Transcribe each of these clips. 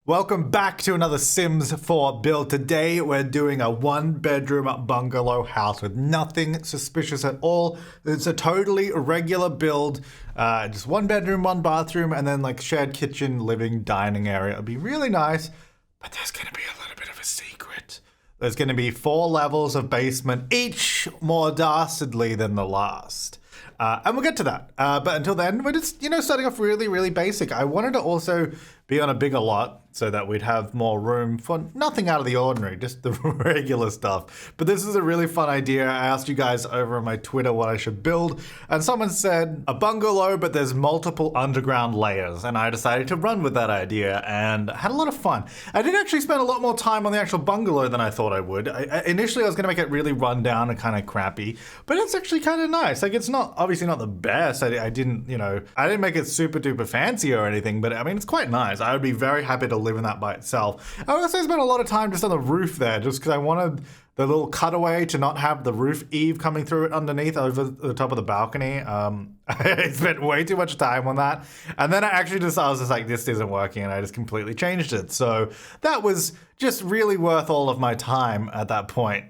Welcome back to another Sims 4 build. Today we're doing a one-bedroom bungalow house with nothing suspicious at all. It's a totally regular build. Just one bedroom, one bathroom, and then like shared kitchen, living, dining area. It'll be really nice, but there's gonna be a little bit of a secret. There's gonna be 4 levels of basement, each more dastardly than the last. And we'll get to that. But until then, we're just, starting off really basic. I wanted to also be on a bigger lot so that we'd have more room for nothing out of the ordinary, just the regular stuff. But this is a really fun idea. I asked you guys over on my Twitter what I should build, and someone said a bungalow, but there's multiple underground layers. And I decided to run with that idea and had a lot of fun. I did actually spend a lot more time on the actual bungalow than I thought I would. Initially, I was going to make it really run down and kind of crappy, but it's actually kind of nice. Like, it's not obviously not the best. I didn't make it super duper fancy or anything, but I mean, it's quite nice. I would be very happy to live in that by itself. I also spent a lot of time just on the roof there, just because I wanted the little cutaway to not have the roof eave coming through it underneath over the top of the balcony. I spent way too much time on that. And then I was just like, this isn't working, and I just completely changed it. So that was just really worth all of my time at that point.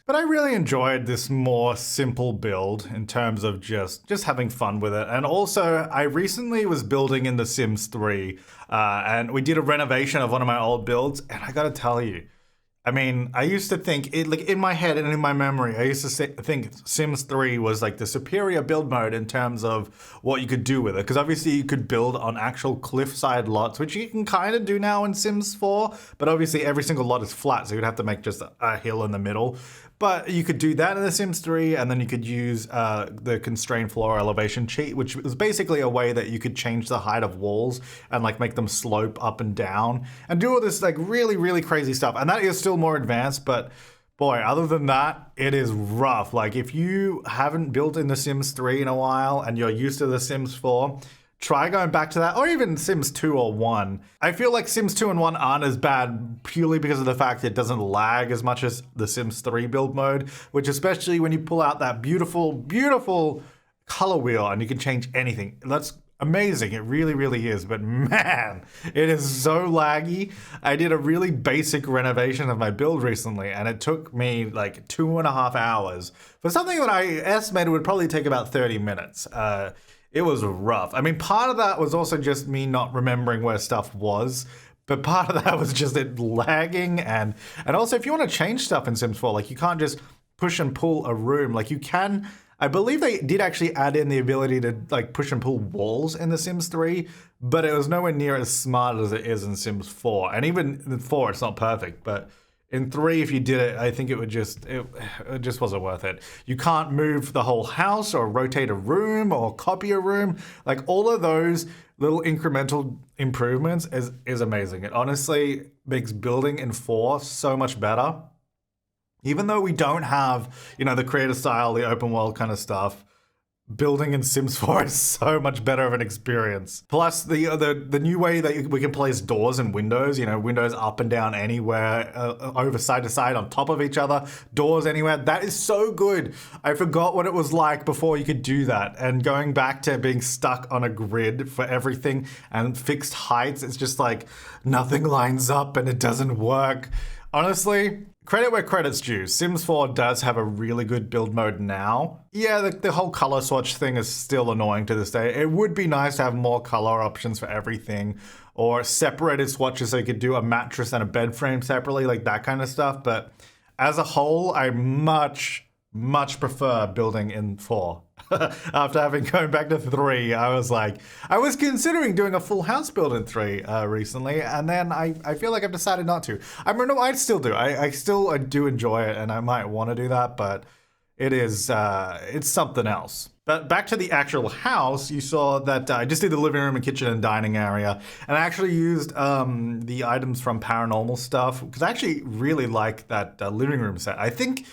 But I really enjoyed this more simple build in terms of just having fun with it. And also, I recently was building in The Sims 3, and we did a renovation of one of my old builds, and I gotta tell you, I mean, I used to think, in my head and in my memory, I used to think Sims 3 was like the superior build mode in terms of what you could do with it. Because obviously you could build on actual cliffside lots, which you can kind of do now in Sims 4. But obviously every single lot is flat, so you'd have to make just a hill in the middle. But you could do that in The Sims 3, and then you could use the constrained floor elevation cheat, which was basically a way that you could change the height of walls and like make them slope up and down and do all this like really crazy stuff. And that is still more advanced, but boy, other than that, it is rough. Like, if you haven't built in The Sims 3 in a while and you're used to The Sims 4, try going back to that, or even Sims 2 or 1. I feel like Sims 2 and 1 aren't as bad purely because of the fact that it doesn't lag as much as the Sims 3 build mode, which especially when you pull out that beautiful color wheel and you can change anything. That's amazing. It really is. But man, it is so laggy. I did a really basic renovation of my build recently, and it took me like 2.5 hours for something that I estimated would probably take about 30 minutes. It was rough. I mean, part of that was also just me not remembering where stuff was, but part of that was just it lagging. And also, if you want to change stuff in Sims 4, like, you can't just push and pull a room. Like, you can, I believe they did actually add in the ability to like push and pull walls in The Sims 3, but it was nowhere near as smart as it is in Sims 4. And even in 4, it's not perfect, but in 3, if you did it, I think it just wasn't worth it. You can't move the whole house or rotate a room or copy a room. Like, all of those little incremental improvements is amazing. It honestly makes building in 4 so much better. Even though we don't have, the creator style, the open world kind of stuff, building in Sims 4 is so much better of an experience. Plus, the new way that we can place doors and windows, windows up and down anywhere, over side to side, on top of each other, doors anywhere, that is so good. I forgot what it was like before you could do that. And going back to being stuck on a grid for everything and fixed heights, it's just like nothing lines up and it doesn't work. Honestly, credit where credit's due. Sims 4 does have a really good build mode now. Yeah, the whole color swatch thing is still annoying to this day. It would be nice to have more color options for everything, or separated swatches so you could do a mattress and a bed frame separately, like that kind of stuff. But as a whole, I much prefer building in 4. After going back to 3, I was considering doing a full house build in 3 recently, and then I feel like I've decided not to. I mean, no, I still do. I do enjoy it, and I might want to do that, but it's something else. But back to the actual house, you saw that I just did the living room and kitchen and dining area, and I actually used the items from Paranormal Stuff, because I actually really like that living room set. I think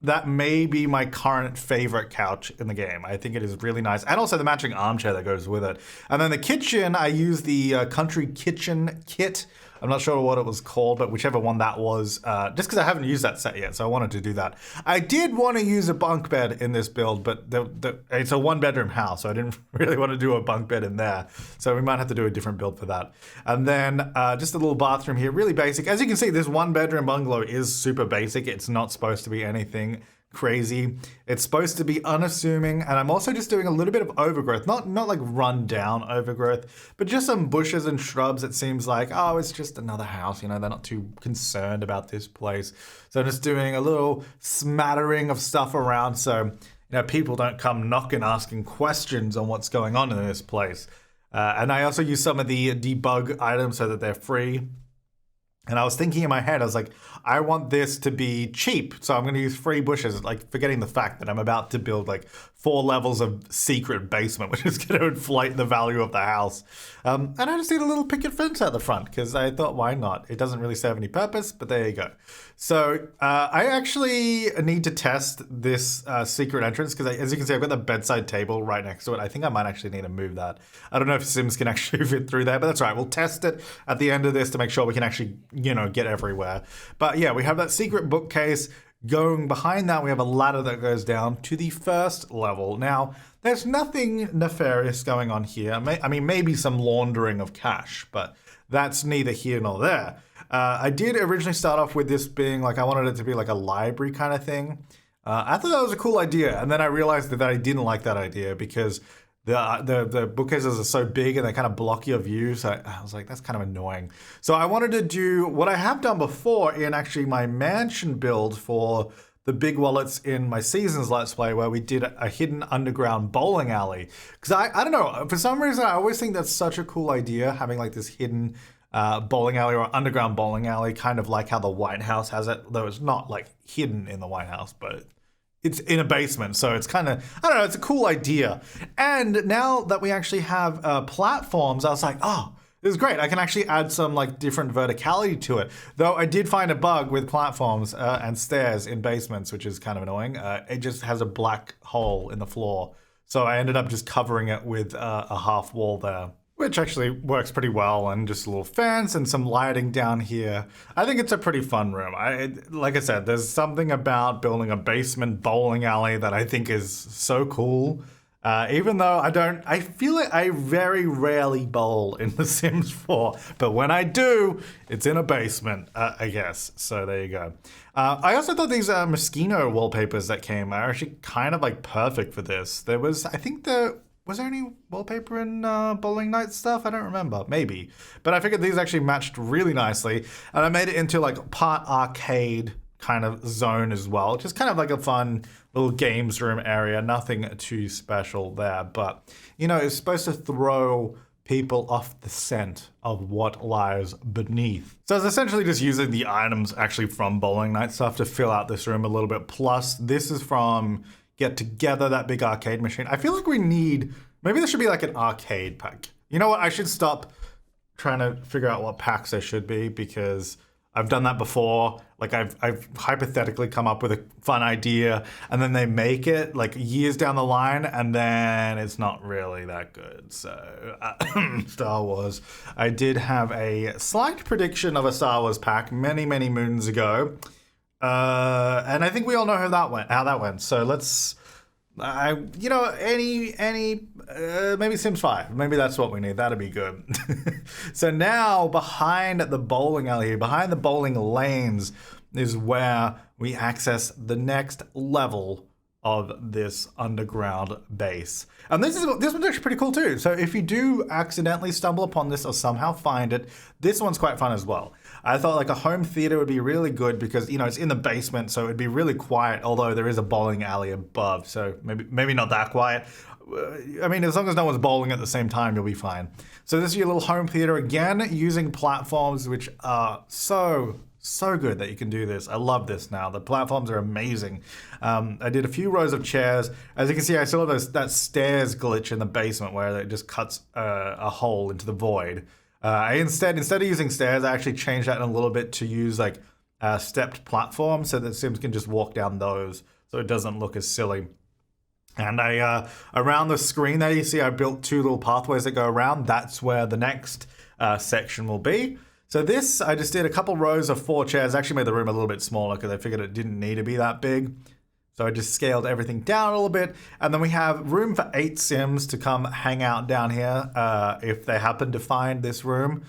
that may be my current favorite couch in the game. I think it is really nice. And also the matching armchair that goes with it. And then the kitchen, I use the Country Kitchen kit I'm not sure what it was called, but whichever one that was, just because I haven't used that set yet, so I wanted to do that. I did want to use a bunk bed in this build, but it's a one-bedroom house, so I didn't really want to do a bunk bed in there. So we might have to do a different build for that. And then just a little bathroom here, really basic. As you can see, this one-bedroom bungalow is super basic. It's not supposed to be anything crazy. It's supposed to be unassuming, and I'm also just doing a little bit of overgrowth, not like run down overgrowth, but just some bushes and shrubs. It seems like, oh, it's just another house, you know, they're not too concerned about this place. So I'm just doing a little smattering of stuff around so, you know, people don't come knocking asking questions on what's going on in this place. And I also use some of the debug items so that they're free. And I was thinking in my head, I was like, I want this to be cheap, so I'm going to use free bushes, like forgetting the fact that I'm about to build like 4 levels of secret basement, which is going to inflate the value of the house. And I just need a little picket fence at the front, because I thought, why not? It doesn't really serve any purpose, but there you go. So I actually need to test this secret entrance, because as you can see, I've got the bedside table right next to it. I think I might actually need to move that. I don't know if Sims can actually fit through there, but that's right. We'll test it at the end of this to make sure we can actually, you know, get everywhere. But yeah, we have that secret bookcase. Going behind that, we have a ladder that goes down to the first level. Now, there's nothing nefarious going on here. I mean, maybe some laundering of cash, but that's neither here nor there. I did originally start off with this being like, I wanted it to be like a library kind of thing. I thought that was a cool idea, and then I realized that I didn't like that idea because the bookcases are so big and they kind of block your view. So I was like, that's kind of annoying. So I wanted to do what I have done before in actually my mansion build for the big wallets in my Seasons Let's Play, where we did a hidden underground bowling alley. Because I don't know, for some reason, I always think that's such a cool idea, having like this hidden bowling alley or underground bowling alley, kind of like how the White House has it, though it's not like hidden in the White House, but it's in a basement, so it's kind of, I don't know, it's a cool idea. And now that we actually have platforms, I was like, oh, this is great. I can actually add some like different verticality to it. Though I did find a bug with platforms and stairs in basements, which is kind of annoying. It just has a black hole in the floor. So I ended up just covering it with a half wall there, which actually works pretty well, and just a little fence and some lighting down here. I think it's a pretty fun room. Like I said, there's something about building a basement bowling alley that I think is so cool. Even though I feel like I very rarely bowl in The Sims 4, but when I do, it's in a basement, I guess. So there you go. I also thought these Moschino wallpapers that came are actually kind of like perfect for this. There was, I think was there any wallpaper in Bowling Night stuff? I don't remember. Maybe. But I figured these actually matched really nicely. And I made it into like part arcade kind of zone as well. Just kind of like a fun little games room area. Nothing too special there. But, you know, it's supposed to throw people off the scent of what lies beneath. So it's essentially just using the items actually from Bowling Night stuff to fill out this room a little bit. Plus, this is from Get Together, that big arcade machine. I feel like we need, maybe there should be like an arcade pack. You know what? I should stop trying to figure out what packs there should be, because I've done that before. Like I've hypothetically come up with a fun idea, and then they make it like years down the line, and then it's not really that good. So Star Wars. I did have a slight prediction of a Star Wars pack many moons ago. And I think we all know how that went. So let's, maybe Sims 5. Maybe that's what we need. That'd be good. So now behind the bowling alley, behind the bowling lanes, is where we access the next level of this underground base. And this one's actually pretty cool too. So if you do accidentally stumble upon this or somehow find it, this one's quite fun as well. I thought like a home theater would be really good because, you know, it's in the basement, so it'd be really quiet, although there is a bowling alley above, so maybe not that quiet. I mean, as long as no one's bowling at the same time, you'll be fine. So this is your little home theater, again, using platforms, which are so good that you can do this. I love this now. The platforms are amazing. I did a few rows of chairs. As you can see, I still have that stairs glitch in the basement where it just cuts a hole into the void. Instead of using stairs, I actually changed that in a little bit to use like stepped platforms so that Sims can just walk down those so it doesn't look as silly. And I around the screen there, you see I built 2 little pathways that go around. That's where the next section will be. So this, I just did a couple rows of 4 chairs. Actually made the room a little bit smaller because I figured it didn't need to be that big. So I just scaled everything down a little bit. And then we have room for 8 Sims to come hang out down here if they happen to find this room.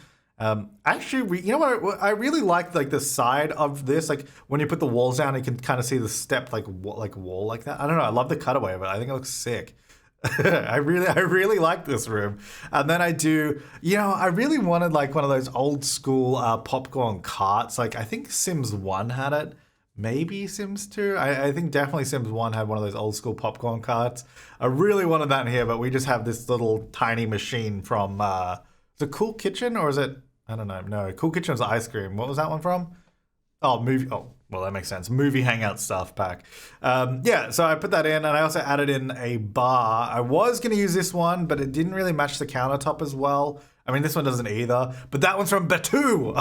Actually, you know what? I really like the side of this. Like when you put the walls down, you can kind of see the step wall like that. I don't know. I love the cutaway of it. I think it looks sick. I really like this room. And then I do, I really wanted like one of those old school popcorn carts. Like I think Sims 1 had it. Maybe Sims 2. I think definitely Sims 1 had one of those old school popcorn carts. I really wanted that in here, but we just have this little tiny machine from, is it Cool Kitchen or is it, I don't know. No, Cool Kitchen was ice cream. What was that one from? Oh, movie. Oh, well, that makes sense. Movie Hangout stuff pack. Yeah, so I put that in, and I also added in a bar. I was going to use this one, but it didn't really match the countertop as well. I mean, this one doesn't either, but that one's from Batu.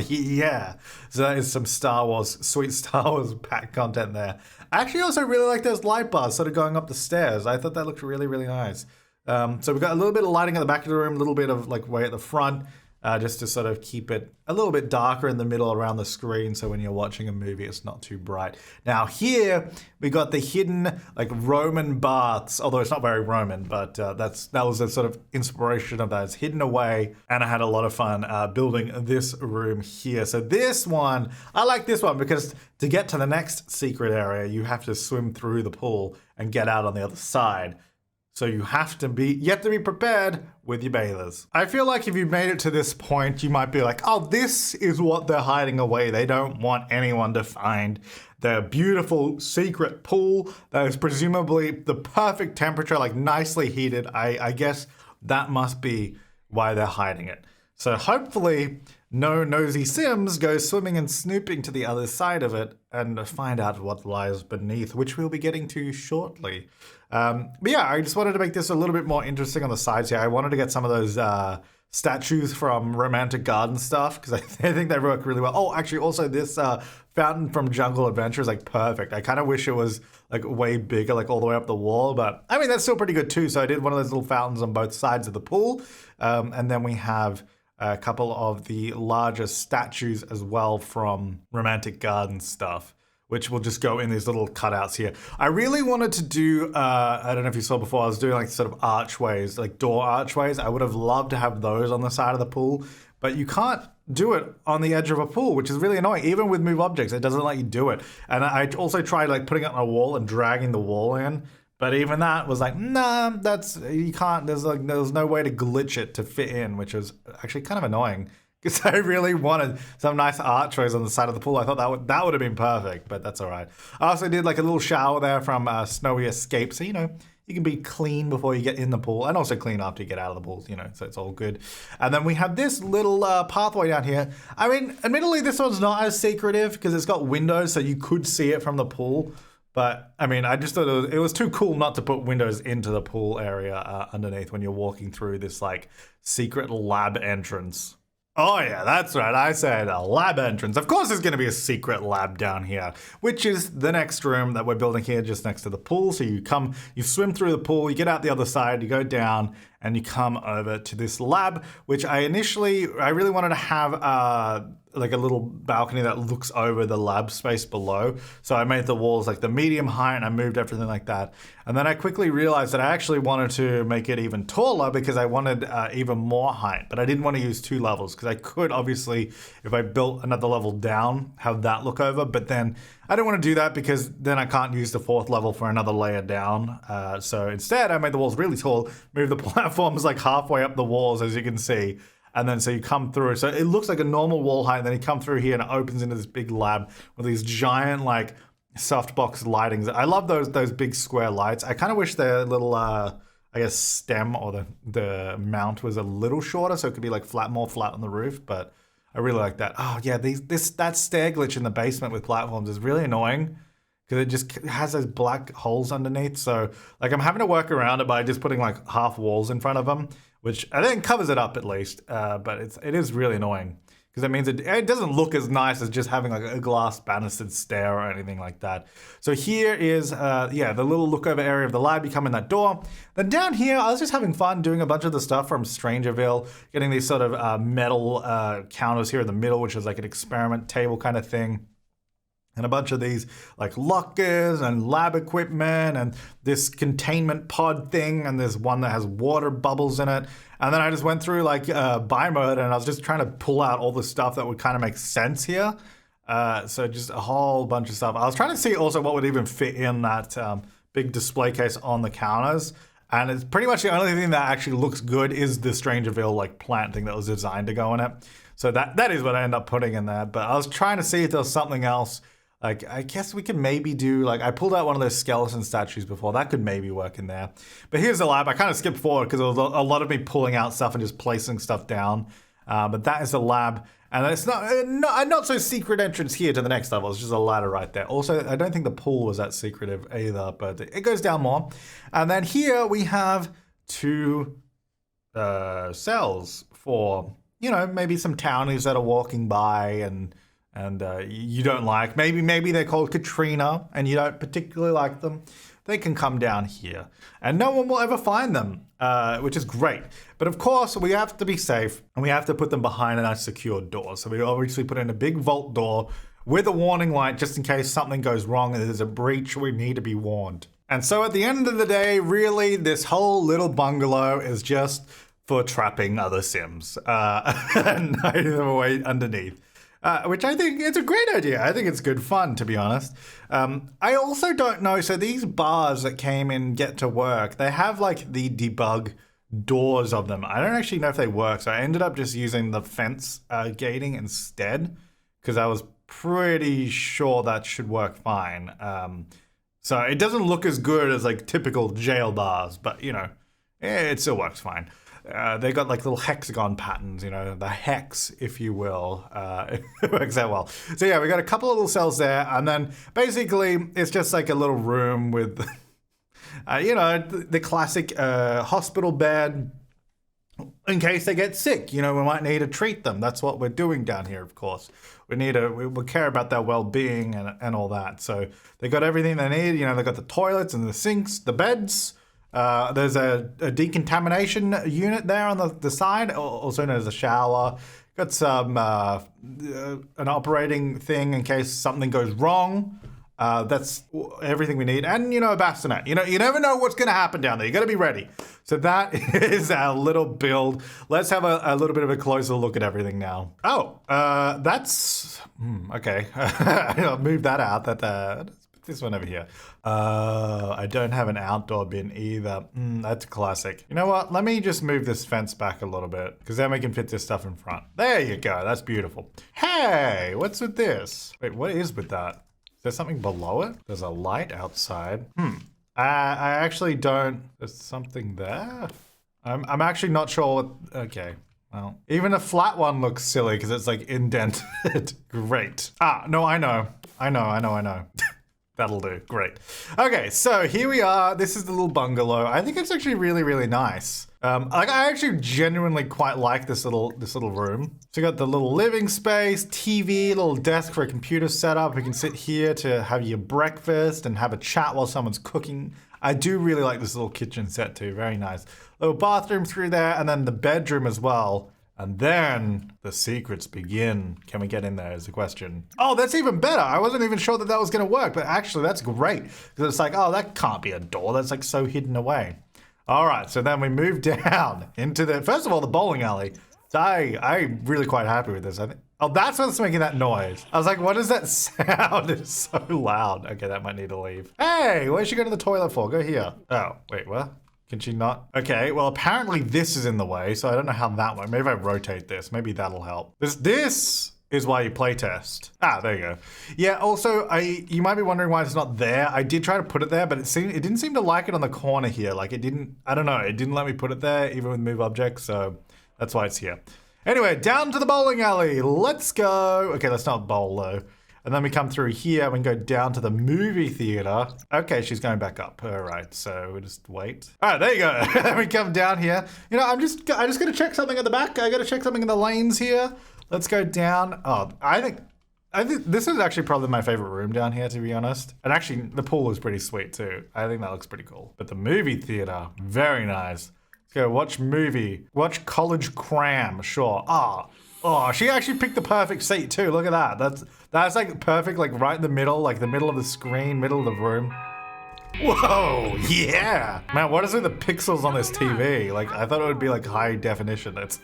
Yeah. So that is some sweet Star Wars pack content there. I actually also really like those light bars sort of going up the stairs. I thought that looked really, really nice. So we've got a little bit of lighting at the back of the room, a little bit of like way at the front. Just to sort of keep it a little bit darker in the middle around the screen, so when you're watching a movie, it's not too bright. Now here, we got the hidden like Roman baths, although it's not very Roman, but that was the sort of inspiration of that. It's hidden away, and I had a lot of fun building this room here. So this one, I like this one because to get to the next secret area, you have to swim through the pool and get out on the other side. So you have to be prepared with your bathers. I feel like if you made it to this point, you might be like, oh, this is what they're hiding away. They don't want anyone to find their beautiful secret pool that is presumably the perfect temperature, like nicely heated. I guess that must be why they're hiding it. So hopefully no nosy Sims go swimming and snooping to the other side of it and find out what lies beneath, which we'll be getting to shortly. But yeah, I just wanted to make this a little bit more interesting on the sides here. I wanted to get some of those statues from Romantic Garden stuff because I think they work really well. Oh, actually, also this fountain from Jungle Adventure is like perfect. I kind of wish it was like way bigger, like all the way up the wall, but I mean, that's still pretty good too. So I did one of those little fountains on both sides of the pool. And then we have a couple of the larger statues as well from Romantic Garden stuff, which will just go in these little cutouts here. I really wanted to do, I don't know if you saw before, I was doing like sort of archways, like door archways. I would have loved to have those on the side of the pool, but you can't do it on the edge of a pool, which is really annoying. Even with Move Objects, it doesn't let you do it. And I also tried like putting it on a wall and dragging the wall in, but even that was like, nah, you can't, there's no way to glitch it to fit in, which was actually kind of annoying. Because I really wanted some nice archways on the side of the pool. I thought that would have been perfect, but that's all right. I also did like a little shower there from Snowy Escape. So, you can be clean before you get in the pool and also clean after you get out of the pool, so it's all good. And then we have this little pathway down here. I mean, admittedly, this one's not as secretive because it's got windows, so you could see it from the pool. But I mean, I just thought it was too cool not to put windows into the pool area underneath when you're walking through this like secret lab entrance. Oh yeah, that's right. I said a lab entrance. Of course there's going to be a secret lab down here, which is the next room that we're building here just next to the pool. So you swim through the pool, you get out the other side, you go down, and you come over to this lab, which I really wanted to have like a little balcony that looks over the lab space below. So I made the walls like the medium height and I moved everything like that. And then I quickly realized that I actually wanted to make it even taller because I wanted even more height, but I didn't want to use 2 levels because I could obviously, if I built another level down, have that look over, but then I didn't want to do that because then I can't use the 4th level for another layer down. So instead I made the walls really tall, moved the platforms like halfway up the walls, as you can see. And then so you come through. So it looks like a normal wall height. And then you come through here and it opens into this big lab with these giant like softbox lightings. I love those big square lights. I kind of wish the little, I guess, stem or the mount was a little shorter so it could be like more flat on the roof. But I really like that. Oh yeah, that stair glitch in the basement with platforms is really annoying because it just has those black holes underneath. So like I'm having to work around it by just putting like half walls in front of them, which I think covers it up at least. But it is really annoying because because that means it doesn't look as nice as just having like a glass banistered stair or anything like that. So here is, the little lookover area of the lab. You come in that door. Then down here, I was just having fun doing a bunch of the stuff from Strangerville, getting these sort of metal counters here in the middle, which is like an experiment table kind of thing. And a bunch of these like lockers and lab equipment and this containment pod thing, and there's one that has water bubbles in it. And then I just went through like buy mode, and I was just trying to pull out all the stuff that would kind of make sense here. So just a whole bunch of stuff. I was trying to see also what would even fit in that big display case on the counters. And it's pretty much the only thing that actually looks good is the Strangerville like plant thing that was designed to go in it. So that is what I ended up putting in there. But I was trying to see if there was something else. Like, I guess we could maybe do, like, I pulled out one of those skeleton statues before. That could maybe work in there. But here's the lab. I kind of skipped forward because there was a lot of me pulling out stuff and just placing stuff down. But that is the lab. And it's not so secret entrance here to the next level. It's just a ladder right there. Also, I don't think the pool was that secretive either, but it goes down more. And then here we have 2 cells for, maybe some townies that are walking by and you don't like. Maybe they're called Katrina and you don't particularly like them. They can come down here and no one will ever find them, which is great. But of course, we have to be safe and we have to put them behind a nice secure door. So we obviously put in a big vault door with a warning light just in case something goes wrong and there's a breach, we need to be warned. And so at the end of the day, really, this whole little bungalow is just for trapping other Sims and hiding them away underneath. Which I think it's a great idea. I think it's good fun, to be honest. I also don't know. So these bars that came in Get to Work, they have like the debug doors of them. I don't actually know if they work. So I ended up just using the fence gating instead because I was pretty sure that should work fine. So it doesn't look as good as like typical jail bars, but it still works fine. They got like little hexagon patterns, the hex, if you will. It works out well. So yeah, we got a couple of little cells there, and then basically it's just like a little room with, the classic hospital bed in case they get sick. We might need to treat them. That's what we're doing down here, of course. We care about their well-being and all that. So they got everything they need. They got the toilets and the sinks, the beds. There's a decontamination unit there on the side, also known as a shower. Got some an operating thing in case something goes wrong. That's everything we need. And, a bassinet. You never know what's going to happen down there. You got to be ready. So that is our little build. Let's have a little bit of a closer look at everything now. Oh, that's... okay. I'll move that out. Let's put this one over here. I don't have an outdoor bin either. That's classic. You know what? Let me just move this fence back a little bit because then we can fit this stuff in front. There you go. That's beautiful. Hey, what's with this? Wait, what is with that? Is there something below it? There's a light outside. I actually don't. There's something there. I'm actually not sure what. Okay. Well, even a flat one looks silly because it's like indented. Great. No, I know. That'll do. Great. Okay, so here we are. This is the little bungalow. I think it's actually really, really nice. I actually genuinely quite like this little room. So you got the little living space, TV, little desk for a computer setup. You can sit here to have your breakfast and have a chat while someone's cooking. I do really like this little kitchen set too. Very nice. Little bathroom through there, and then the bedroom as well. And then the secrets begin. Can we get in there is the question. Oh, that's even better. I wasn't even sure that was going to work, but actually that's great. Because it's like, oh, that can't be a door. That's like so hidden away. All right, so then we move down into first of all, the bowling alley. So I'm really quite happy with this. I think. Oh, that's what's making that noise. I was like, what is that sound? It's so loud. Okay, that might need to leave. Hey, where'd she go to the toilet for? Go here. Oh, wait, what? Can she not? Okay, well, apparently this is in the way, so I don't know how that works. Maybe if I rotate this, maybe that'll help. This is why you playtest. There you go. Yeah, also, you might be wondering why it's not there. I did try to put it there, but it didn't seem to like it on the corner here. Like it didn't, I don't know, it didn't let me put it there, even with move objects, so that's why it's here. Anyway, down to the bowling alley. Let's go. Okay, let's not bowl though. And then we come through here and we can go down to the movie theater. Okay, she's going back up. All right, so we just wait. All right, there you go. Then we come down here. I just got to check something at the back. I got to check something in the lanes here. Let's go down. Oh, I think this is actually probably my favorite room down here, to be honest. And actually, the pool is pretty sweet too. I think that looks pretty cool. But the movie theater, very nice. Let's go watch movie. Watch College Cram, sure. Oh, she actually picked the perfect seat too. Look at that. That's like perfect, like right in the middle, like the middle of the screen, middle of the room. Whoa, yeah. Man, what is with the pixels on this TV? Like, I thought it would be like high definition. It's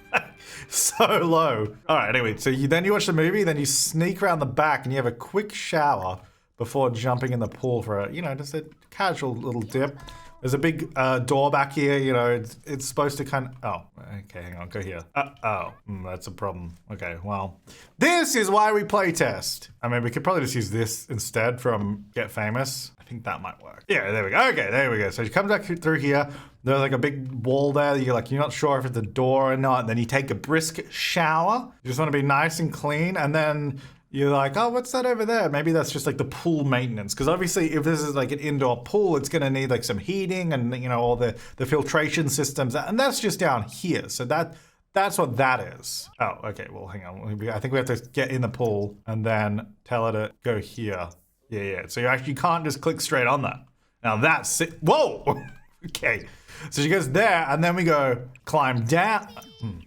so low. All right, anyway, so then you watch the movie, then you sneak around the back and you have a quick shower before jumping in the pool for a, just a casual little dip. There's a big door back here, it's supposed to kind of, oh, okay, hang on, go here. That's a problem. Okay, well, this is why we play test. I mean, we could probably just use this instead from Get Famous. I think that might work. Yeah, there we go. Okay, there we go. So you come back through here. There's like a big wall there. You're not sure if it's a door or not. Then you take a brisk shower. You just want to be nice and clean. And then you're like, oh, what's that over there? Maybe that's just like the pool maintenance. Because obviously, if this is like an indoor pool, it's going to need like some heating and, all the filtration systems. And that's just down here. So that's what that is. Oh, okay. Well, hang on. I think we have to get in the pool and then tell her to go here. Yeah. So you can't just click straight on that. Now that's it. Whoa! Okay. So she goes there, and then we go climb down.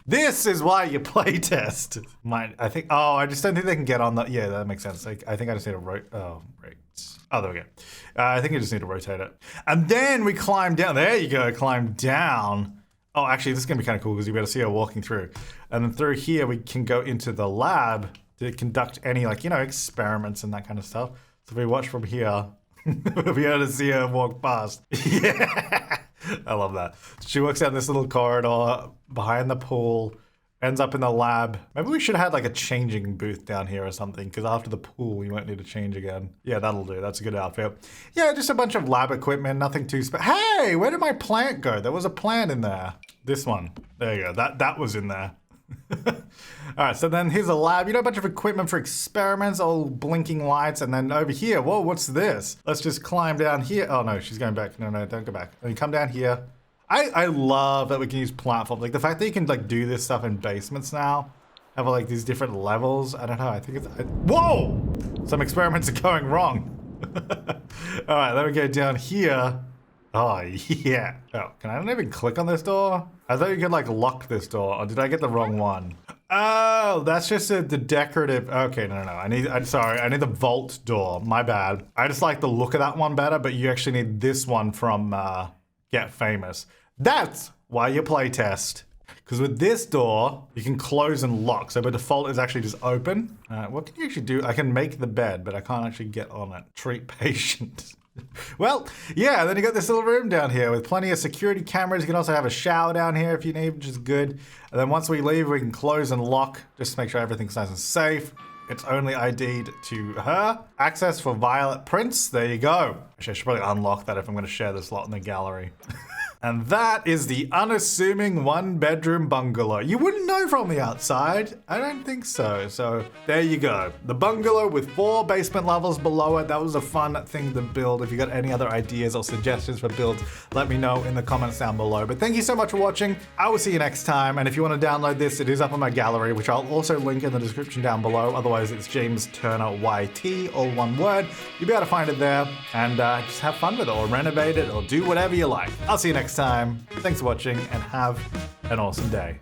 This is why you play test. I just don't think they can get on that. Yeah, that makes sense. I think I just need to rotate. Oh, right. Oh, there we go. I think I just need to rotate it. And then we climb down. There you go, climb down. Oh, actually, this is going to be kind of cool because you better see her walking through. And then through here, we can go into the lab to conduct any, experiments and that kind of stuff. So if we watch from here, we'll be able to see her walk past. Yeah. I love that. She walks down this little corridor behind the pool, ends up in the lab. Maybe we should have had a changing booth down here or something, because after the pool, you won't need to change again. Yeah, that'll do. That's a good outfit. Yeah, just a bunch of lab equipment, nothing too special. Hey, where did my plant go? There was a plant in there. This one. There you go. That was in there. All right, so then here's a lab. A bunch of equipment for experiments, all blinking lights, and then over here, whoa, what's this? Let's just climb down here. Oh no, she's going back. No, don't go back. Then you come down here. I love that we can use platforms. Like the fact that you can do this stuff in basements now, have these different levels. I don't know. I think it's whoa! Some experiments are going wrong. All right, let me go down here. Oh, yeah. Oh, can I not even click on this door? I thought you could lock this door. Or did I get the wrong one? Oh, that's just the decorative. Okay, no. I'm sorry. I need the vault door. My bad. I just like the look of that one better, but you actually need this one from Get Famous. That's why you play test. Because with this door, you can close and lock. So by default, it's actually just open. What can you actually do? I can make the bed, but I can't actually get on it. Treat patient. Well, yeah, then you got this little room down here with plenty of security cameras. You can also have a shower down here if you need, which is good. And then once we leave, we can close and lock just to make sure everything's nice and safe. It's only ID'd to her. Access for Violet Prince. There you go. Actually, I should probably unlock that if I'm going to share this lot in the gallery. And that is the unassuming one-bedroom bungalow. You wouldn't know from the outside. I don't think so. So there you go. The bungalow with 4 basement levels below it. That was a fun thing to build. If you got any other ideas or suggestions for builds, let me know in the comments down below. But thank you so much for watching. I will see you next time. And if you want to download this, it is up on my gallery, which I'll also link in the description down below. Otherwise, it's James Turner YT, all one word. You'll be able to find it there and just have fun with it or renovate it or do whatever you like. I'll see you next time. Thanks for watching and have an awesome day.